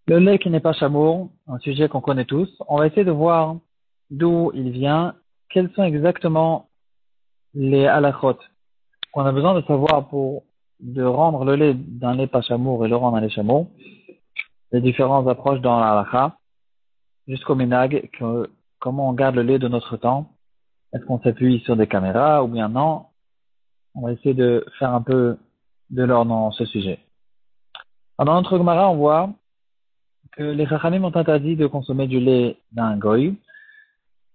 Le lait qui n'est pas chamour, un sujet qu'on connaît tous, on va essayer de voir d'où il vient, quels sont exactement les halachot qu'on a besoin de savoir pour de rendre le lait d'un lait pas chamour et le rendre un lait chamour, les différentes approches dans la halacha, jusqu'au minag, comment on garde le lait de notre temps, est-ce qu'on s'appuie sur des caméras ou bien non, on va essayer de faire un peu de l'ordre dans ce sujet. Alors, dans notre Gemara, on voit que les Chachamim ont interdit de consommer du lait d'un goy.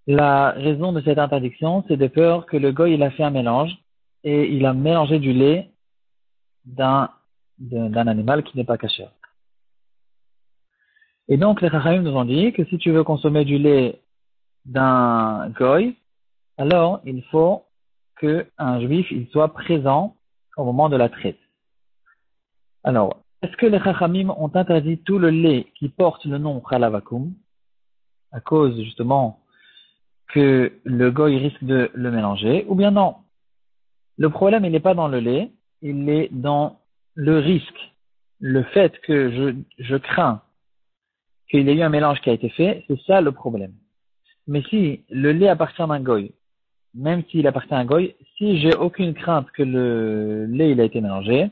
La raison de cette interdiction, c'est de peur que le goy il a fait un mélange et il a mélangé du lait d'un animal qui n'est pas caché. Et donc les Chachamim nous ont dit que si tu veux consommer du lait d'un goy, alors il faut qu'un juif il soit présent au moment de la traite. Alors, est-ce que les Chachamim ont interdit tout le lait qui porte le nom Chalavakum à cause justement que le goy risque de le mélanger, ou bien non? Le problème, il n'est pas dans le lait, il est dans le risque. Le fait que je crains qu'il y ait eu un mélange qui a été fait, c'est ça le problème. Mais si le lait appartient à un goy, même s'il appartient à un goy, si j'ai aucune crainte que le lait il a été mélangé,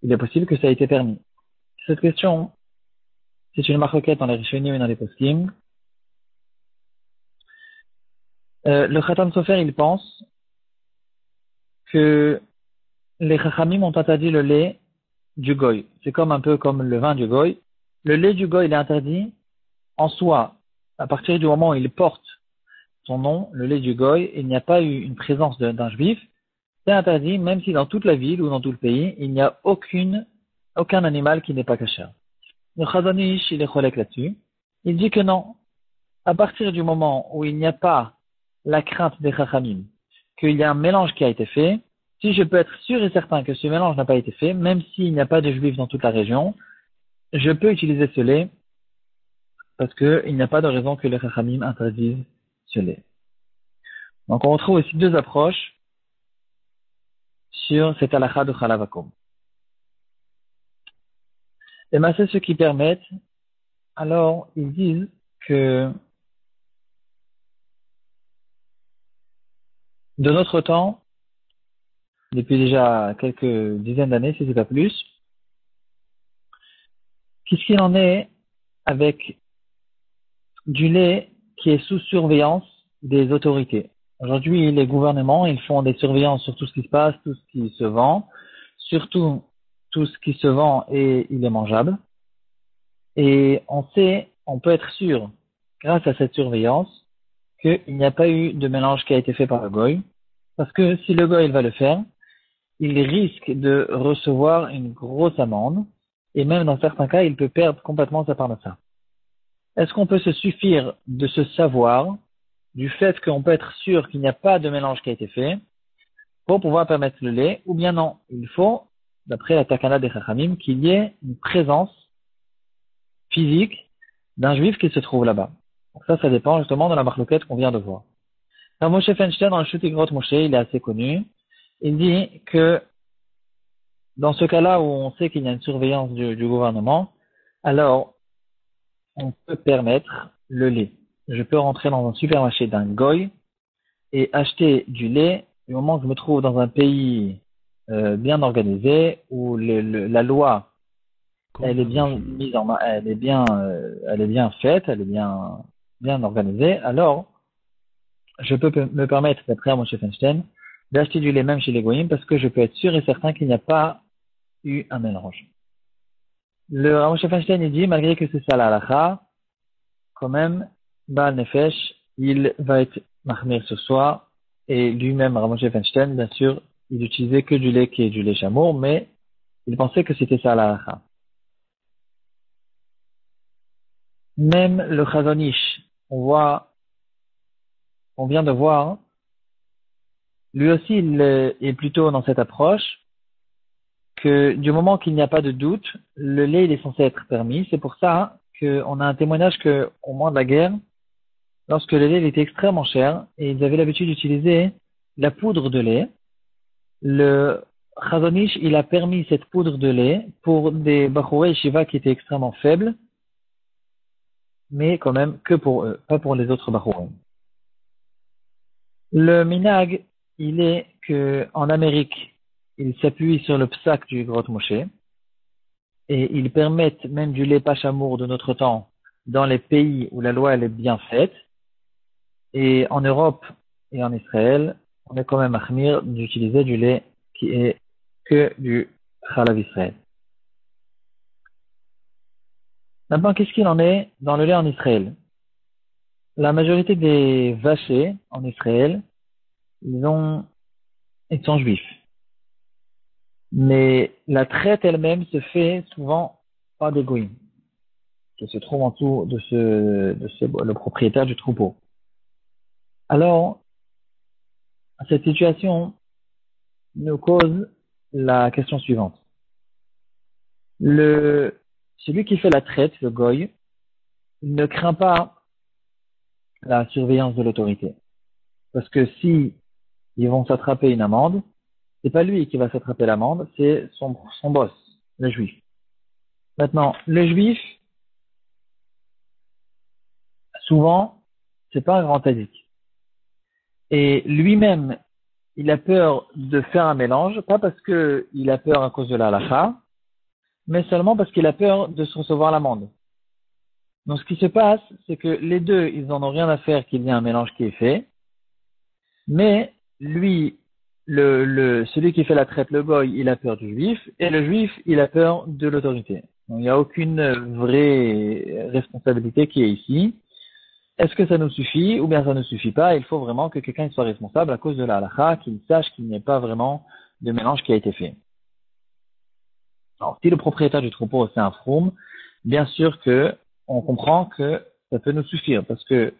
il est possible que ça ait été permis. Cette question, c'est une marquette dans les Rishonim et dans les Poskim. Le Khatam Sofer, il pense que les Chachamim ont interdit le lait du goy. C'est comme un peu comme le vin du goy. Le lait du goy, il est interdit en soi. À partir du moment où il porte son nom, le lait du goy, il n'y a pas eu une présence d'un juif. C'est interdit, même si dans toute la ville ou dans tout le pays, il n'y a aucun animal qui n'est pas caché. Le Chazon Ish, il est cholek là-dessus. Il dit que non. À partir du moment où il n'y a pas la crainte des Chachamim, qu'il y a un mélange qui a été fait, si je peux être sûr et certain que ce mélange n'a pas été fait, même s'il n'y a pas de juifs dans toute la région, je peux utiliser ce lait parce qu'il n'y a pas de raison que les Chachamim interdisent ce lait. Donc on retrouve aussi deux approches sur cette halakha de Chalavakum. Et c'est ce qui permettent, alors ils disent que de notre temps, depuis déjà quelques dizaines d'années, si ce n'est pas plus, qu'est-ce qu'il en est avec du lait qui est sous surveillance des autorités? Aujourd'hui, les gouvernements, ils font des surveillances sur tout ce qui se passe, tout ce qui se vend, surtout tout ce qui se vend et il est mangeable. Et on peut être sûr, grâce à cette surveillance, qu'il n'y a pas eu de mélange qui a été fait par le goy. Parce que si le goy il va le faire, il risque de recevoir une grosse amende. Et même dans certains cas, il peut perdre complètement sa parnassa. Est-ce qu'on peut se suffire de ce savoir, du fait qu'on peut être sûr qu'il n'y a pas de mélange qui a été fait, pour pouvoir permettre le lait, ou bien non? Il faut, d'après la Takana des Chachamim, qu'il y ait une présence physique d'un juif qui se trouve là-bas. Donc ça dépend justement de la marloquette qu'on vient de voir. Alors Moshe Feinstein, dans le Shuti-Grot Moshe, il est assez connu. Il dit que dans ce cas-là où on sait qu'il y a une surveillance du gouvernement, alors on peut permettre le lait. Je peux rentrer dans un supermarché d'un goy et acheter du lait du moment que je me trouve dans un pays bien organisé où la loi elle est bien mise en main, elle est bien faite, elle est bien organisée. Alors je peux me permettre, d'après Moshe Feinstein, d'acheter du lait même chez les goyim parce que je peux être sûr et certain qu'il n'y a pas eu un mélange. Le Moshe Feinstein il dit, malgré que c'est ça la halakha, quand même, Baal Nefesh, il va être mahmir ce soir, et lui-même, Moshe Feinstein, bien sûr, il utilisait que du lait qui est du lait chamour, mais il pensait que c'était ça la halakha. Même le Chazon Ish, on vient de voir, lui aussi, il est plutôt dans cette approche, que du moment qu'il n'y a pas de doute, le lait il est censé être permis. C'est pour ça qu'on a un témoignage que, au moment de la guerre, lorsque le lait il était extrêmement cher, et ils avaient l'habitude d'utiliser la poudre de lait, le Chazon Ish, il a permis cette poudre de lait pour des Bachorei Shiva qui étaient extrêmement faibles, mais quand même que pour eux, pas pour les autres Bachorim. Le minag, il est que en Amérique, ils s'appuient sur le psak du Grotte Moshe et ils permettent même du lait pachamour de notre temps dans les pays où la loi elle est bien faite. Et en Europe et en Israël, on est quand même achmir d'utiliser du lait qui est que du Chalav Israël. Maintenant, qu'est-ce qu'il en est dans le lait en Israël? La majorité des vachers en Israël, ils sont juifs. Mais la traite elle-même se fait souvent par des goïms, qui se trouvent en dessous le propriétaire du troupeau. Alors, cette situation nous cause la question suivante. Celui qui fait la traite, le goy, il ne craint pas la surveillance de l'autorité. Parce que si ils vont s'attraper une amende, c'est pas lui qui va s'attraper l'amende, c'est son boss, le juif. Maintenant, le juif, souvent, c'est pas un grand sadique. Et lui-même, il a peur de faire un mélange, pas parce qu'il a peur à cause de la halakha, mais seulement parce qu'il a peur de se recevoir l'amende. Donc, ce qui se passe, c'est que les deux, ils en ont rien à faire qu'il y ait un mélange qui est fait, mais lui, celui qui fait la traite, le goy, il a peur du juif, et le juif, il a peur de l'autorité. Donc, il n'y a aucune vraie responsabilité qui est ici. Est-ce que ça nous suffit ou bien ça ne suffit pas? Il faut vraiment que quelqu'un soit responsable à cause de la halakha, qu'il sache qu'il n'y ait pas vraiment de mélange qui a été fait. Alors, si le propriétaire du troupeau c'est un froum, bien sûr que on comprend que ça peut nous suffire parce que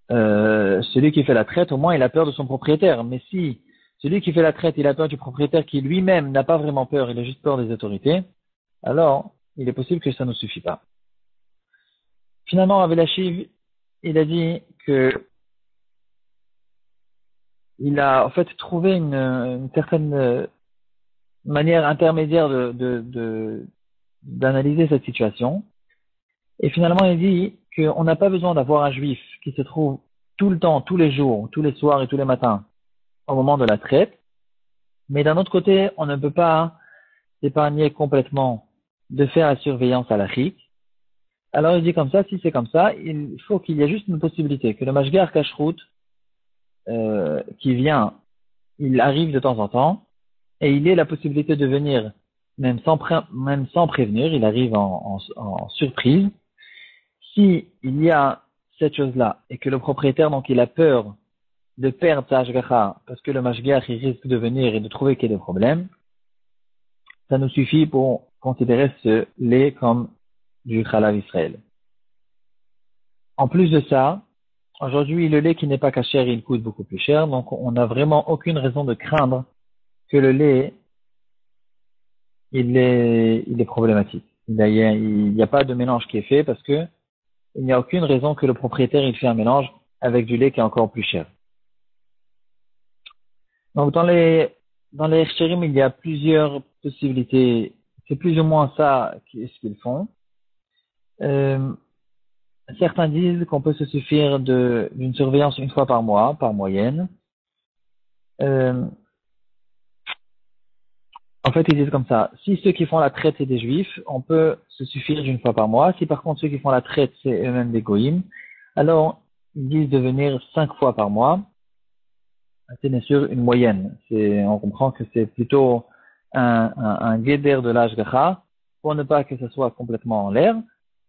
celui qui fait la traite, au moins, il a peur de son propriétaire. Mais si celui qui fait la traite, il a peur du propriétaire qui lui-même n'a pas vraiment peur, il a juste peur des autorités, alors il est possible que ça ne suffit pas. Finalement, Rav Elachiv, il a dit que il a en fait trouvé une certaine manière intermédiaire d'analyser cette situation. Et finalement, il dit qu'on n'a pas besoin d'avoir un juif qui se trouve tout le temps, tous les jours, tous les soirs et tous les matins au moment de la traite. Mais d'un autre côté, on ne peut pas s'épargner complètement de faire la surveillance à halachique. Alors il dit comme ça, si c'est comme ça, il faut qu'il y ait juste une possibilité, que le mashgar kashrut qui vient, il arrive de temps en temps, et il ait la possibilité de venir même sans prévenir, il arrive en surprise. Si il y a cette chose-là, et que le propriétaire, donc, il a peur de perdre sa hashgacha, parce que le mashgar, il risque de venir et de trouver qu'il y a des problèmes, ça nous suffit pour considérer ce lait comme du Chalav Israël. En plus de ça, aujourd'hui, le lait qui n'est pas kasher, il coûte beaucoup plus cher, donc on n'a vraiment aucune raison de craindre que le lait, il est problématique. Il n'y a pas de mélange qui est fait parce que il n'y a aucune raison que le propriétaire, il fait un mélange avec du lait qui est encore plus cher. Donc, dans les hechsherim, il y a plusieurs possibilités. C'est plus ou moins ça ce qu'ils font. Certains disent qu'on peut se suffire d'une surveillance une fois par mois, par moyenne. En fait, ils disent comme ça. Si ceux qui font la traite, c'est des juifs, on peut se suffire d'une fois par mois. Si par contre ceux qui font la traite, c'est eux-mêmes des goïms, alors ils disent de venir 5 fois par mois. C'est bien sûr une moyenne. On comprend que c'est plutôt un guéder de l'ashgacha pour ne pas que ce soit complètement en l'air.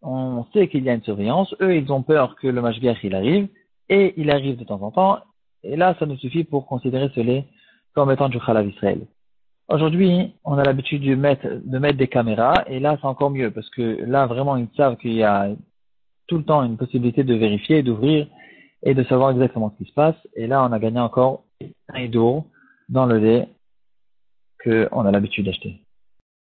On sait qu'il y a une surveillance. Eux, ils ont peur que le mashgiach, il arrive. Et il arrive de temps en temps. Et là, ça nous suffit pour considérer ce lait comme étant du Chalav Israël. Aujourd'hui, on a l'habitude de mettre des caméras. Et là, c'est encore mieux. Parce que là, vraiment, ils savent qu'il y a tout le temps une possibilité de vérifier, d'ouvrir et de savoir exactement ce qui se passe. Et là, on a gagné encore un hidour dans le lait qu'on a l'habitude d'acheter.